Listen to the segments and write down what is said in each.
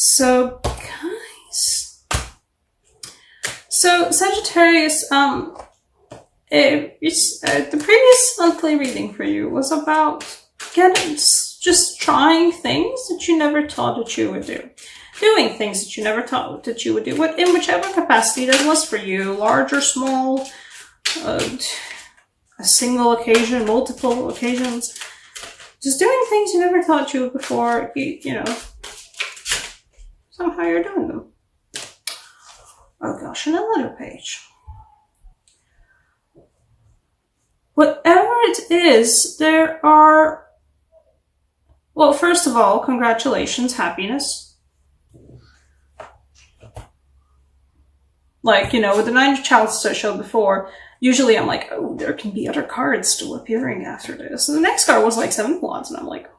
So, guys. So, Sagittarius, the previous monthly reading for you was about just trying things that you never thought that you would do. Doing things that you never thought that you would do, in whichever capacity that was for you, large or small, a single occasion, multiple occasions. Just doing things you never thought you would before, you know, somehow you're doing them. Oh gosh, and another page. Whatever it is, there are, well, first of all, congratulations, happiness. Like, you know, with the Nine of Chalices I showed before, usually I'm like, oh, there can be other cards still appearing after this. And the next card was like Seven of Wands, and I'm like,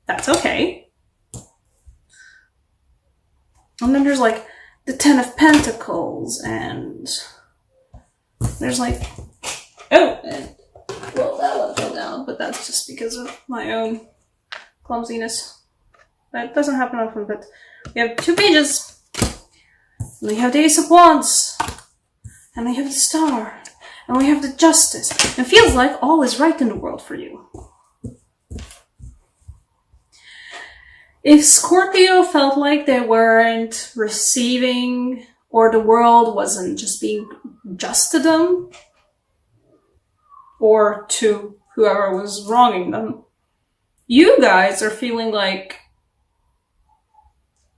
that's okay. And then there's like the Ten of Pentacles, and there's like, oh, and, well, that one fell down, but that's just because of my own clumsiness. That doesn't happen often, but we have two pages. And we have the Ace of Wands, and we have the Star, and we have the Justice. It feels like all is right in the world for you. If Scorpio felt like they weren't receiving, or the world wasn't just being just to them, or to whoever was wronging them, you guys are feeling like,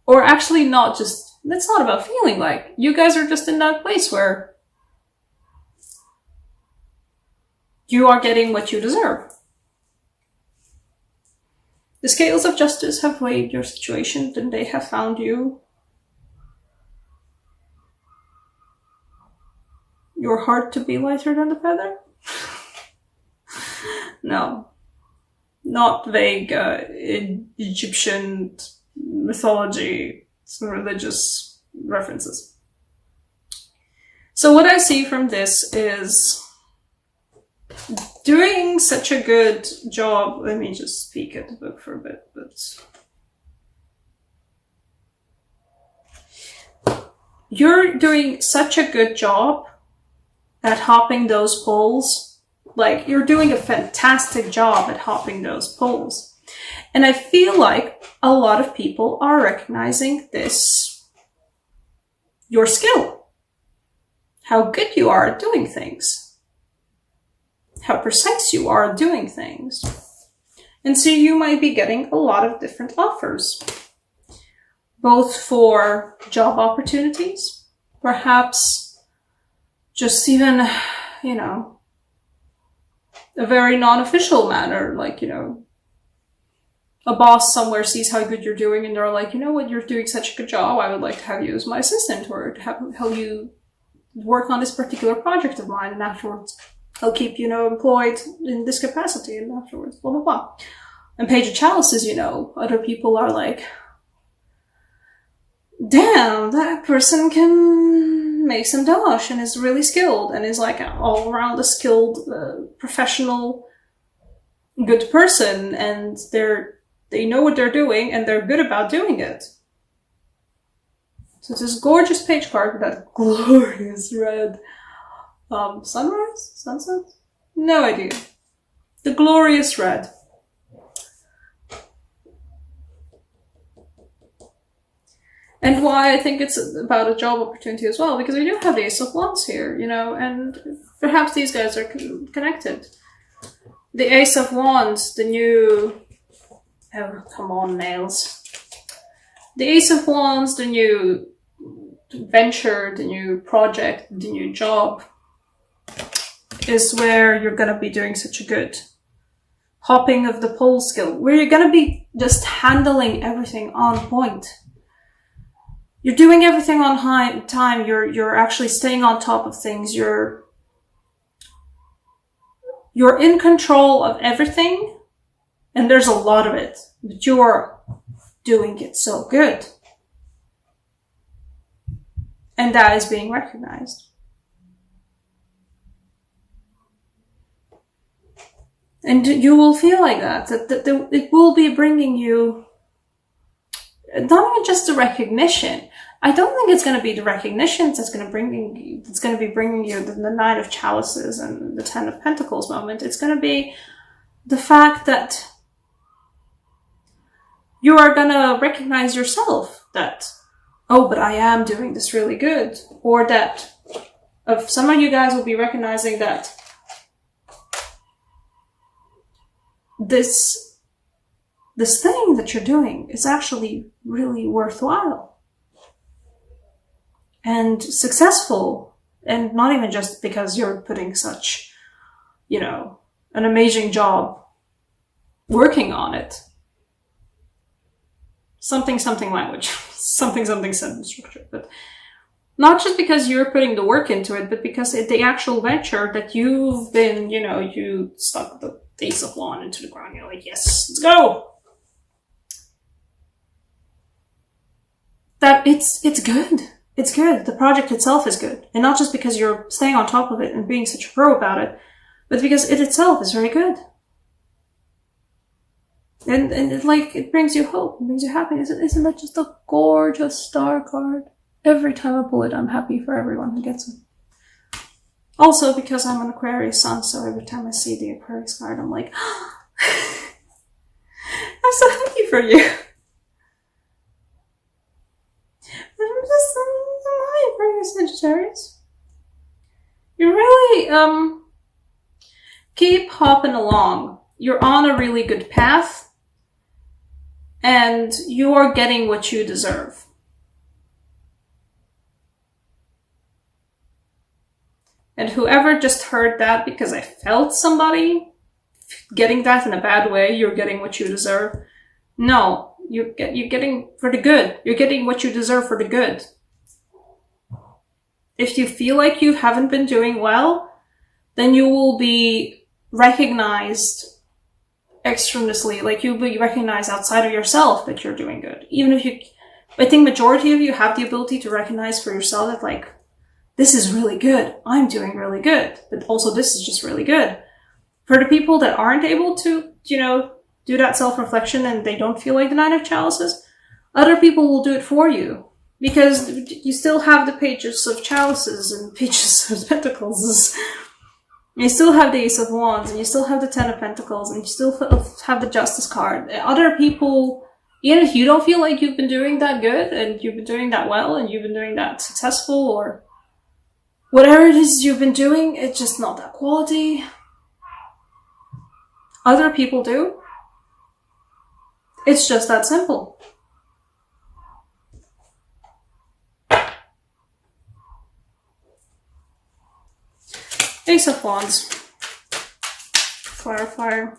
or actually not just, it's not about feeling like, you guys are just in that place where you are getting what you deserve. The scales of justice have weighed your situation, and they have found you. Your heart to be lighter than the feather? No. Not vague Egyptian mythology, some religious references. So what I see from this is doing such a good job. Let me just peek at the book for a bit, but you're doing such a good job at hopping those poles. Like, you're doing a fantastic job at hopping those poles. And I feel like a lot of people are recognizing this, your skill, how good you are at doing things, how precise you are at doing things. And so you might be getting a lot of different offers, both for job opportunities, perhaps just even, you know, a very non-official manner, like, you know, a boss somewhere sees how good you're doing and they're like, you know what, you're doing such a good job, I would like to have you as my assistant, or to help you work on this particular project of mine, and afterwards I'll keep, you know, employed in this capacity, and afterwards, blah, blah, blah. And Page of Chalices, you know, other people are like, damn, that person can make some dosh and is really skilled and is like all around a skilled, professional, good person, and they know what they're doing, and they're good about doing it. So it's this gorgeous page card with that glorious red sunrise? Sunset? No idea. The glorious red. And why I think it's about a job opportunity as well, because we do have the Ace of Wands here, you know, and perhaps these guys are connected. The Ace of Wands, the new... Oh, come on, nails. The Ace of Wands, the new venture, the new project, the new job, is where you're going to be doing such a good hopping of the pole skill, where you're going to be just handling everything on point. You're doing everything on time. You're actually staying on top of things. You're in control of everything. And there's a lot of it, but you're doing it so good. And that is being recognized. And you will feel like that it will be bringing you not even just the recognition. I don't think it's going to be the recognition that's going to be bringing you the Nine of Chalices and the Ten of Pentacles moment. It's going to be the fact that you are going to recognize yourself that, oh, but I am doing this really good. Or that some of you guys will be recognizing that this thing that you're doing is actually really worthwhile and successful, and not even just because you're putting such, an amazing job working on it. Something language, something sentence structure, but not just because you're putting the work into it, but because the actual venture that you've been, you stuck the Ace of Wands into the ground. You're like, yes, let's go. That it's good. It's good. The project itself is good. And not just because you're staying on top of it and being such a pro about it, but because it itself is very good. And it brings you hope, it brings you happiness. Isn't that just a gorgeous star card? Every time I pull it, I'm happy for everyone who gets it. Also, because I'm an Aquarius sun, so every time I see the Aquarius card, I'm like, I'm so happy for you. I'm Aquarius Sagittarius. You really, keep hopping along. You're on a really good path, and you are getting what you deserve. And whoever just heard that because I felt somebody getting that in a bad way, you're getting what you deserve. No, you're getting for the good. You're getting what you deserve for the good. If you feel like you haven't been doing well, then you will be recognized externally, like you'll be recognized outside of yourself that you're doing good. Even if I think majority of you have the ability to recognize for yourself that like, this is really good. I'm doing really good. But also this is just really good. For the people that aren't able to, do that self-reflection and they don't feel like the Nine of Chalices, other people will do it for you. Because you still have the pages of chalices and pages of pentacles. You still have the Ace of Wands, and you still have the Ten of Pentacles, and you still have the Justice card. Other people, even if you don't feel like you've been doing that good, and you've been doing that well, and you've been doing that successful, or whatever it is you've been doing, it's just not that quality. Other people do. It's just that simple. Ace of Wands. Fire.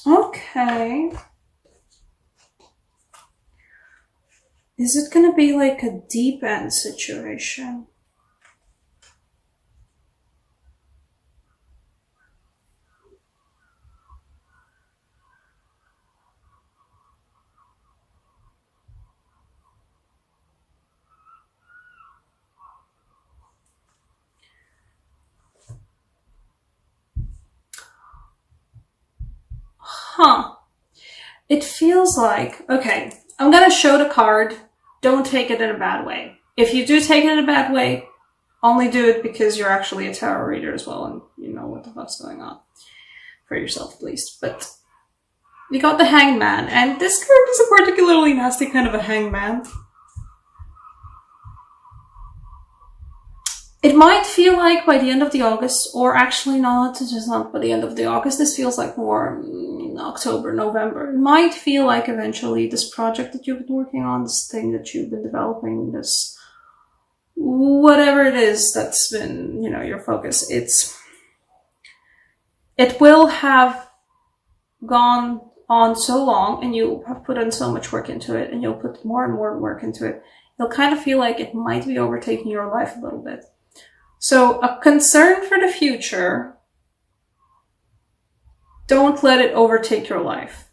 Okay. Is it gonna be like a deep end situation? It feels like, okay, I'm gonna show the card. Don't take it in a bad way. If you do take it in a bad way, only do it because you're actually a tarot reader as well and you know what the fuck's going on. For yourself, at least. But we got the Hangman, and this card is a particularly nasty kind of a hangman. It might feel like by the end of the August, or actually not, just not by the end of the August, this feels like more October, November. It might feel like eventually this project that you've been working on, this thing that you've been developing, this whatever it is that's been, your focus, it will have gone on so long and you have put in so much work into it and you'll put more and more work into it. You'll kind of feel like it might be overtaking your life a little bit. So a concern for the future, don't let it overtake your life.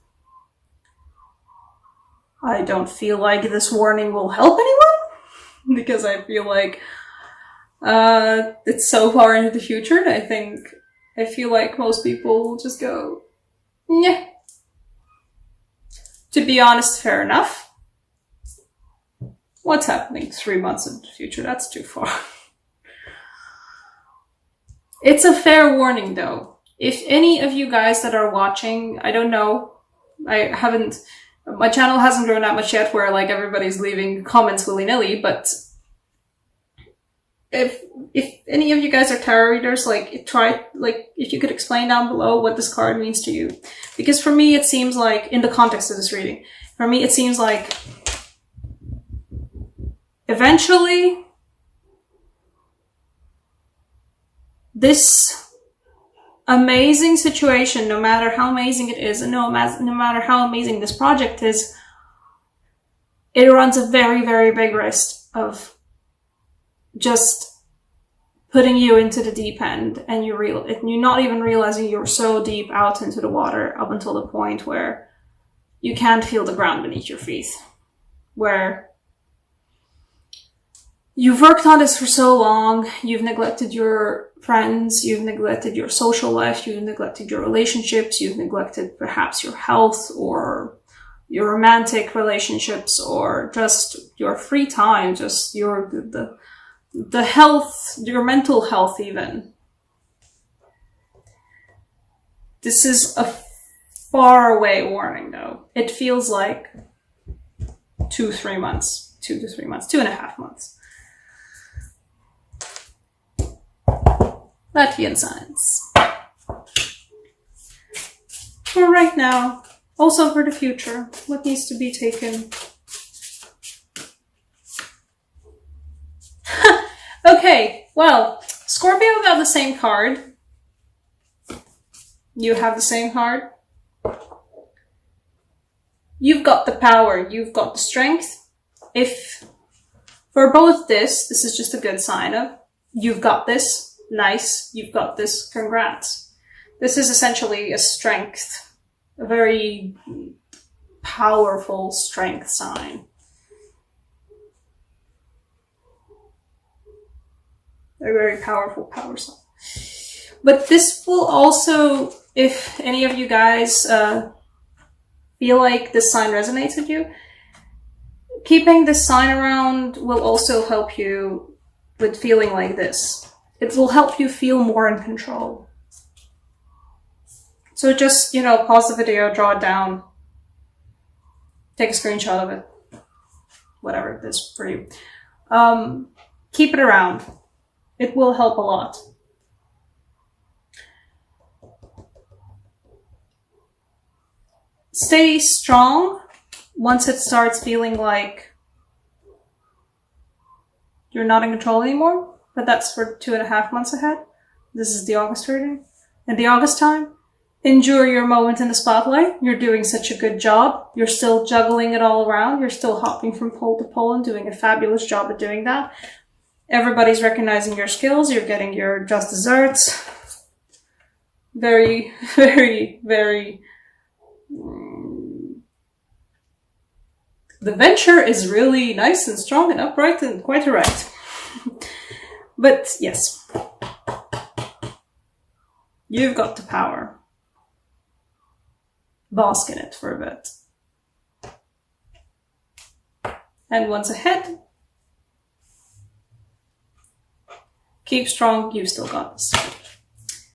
I don't feel like this warning will help anyone because I feel like It's so far into the future that I feel like most people will just go, yeah. To be honest, fair enough. What's happening 3 months in the future? That's too far. It's a fair warning though. If any of you guys that are watching, I don't know, my channel hasn't grown that much yet where like everybody's leaving comments willy-nilly, but if any of you guys are tarot readers, like if you could explain down below what this card means to you. Because for me, it seems like, in the context of this reading, for me, it seems like eventually this amazing situation, no matter how amazing it is, and no matter how amazing this project is, it runs a very, very big risk of just putting you into the deep end, and you're not even realizing you're so deep out into the water up until the point where you can't feel the ground beneath your feet. Where you've worked on this for so long, you've neglected your friends, you've neglected your social life, you've neglected your relationships, you've neglected perhaps your health or your romantic relationships or just your free time, just the health, your mental health even. This is a far away warning though. It feels like 2 to 3 months, 2.5 months. Latvian signs. For right now, also for the future, what needs to be taken. Okay, well, Scorpio got the same card. You have the same card. You've got the power, you've got the strength. If for both this is just a good sign of, you've got this, nice, you've got this, congrats. This is essentially a strength, a very powerful strength sign. A very powerful power sign. But this will also, if any of you guys feel like this sign resonates with you, keeping this sign around will also help you with feeling like this. It will help you feel more in control. So just, pause the video, draw it down, take a screenshot of it, whatever it is for you. Keep it around. It will help a lot. Stay strong once it starts feeling like you're not in control anymore, but that's for 2.5 months ahead. This is the August reading. In the August time, enjoy your moment in the spotlight. You're doing such a good job. You're still juggling it all around. You're still hopping from pole to pole and doing a fabulous job at doing that. Everybody's recognizing your skills. You're getting your just desserts. Very, very, very... The venture is really nice and strong and upright and quite erect. But yes, you've got the power. Bask in it for a bit. And once ahead, keep strong, you've still got this.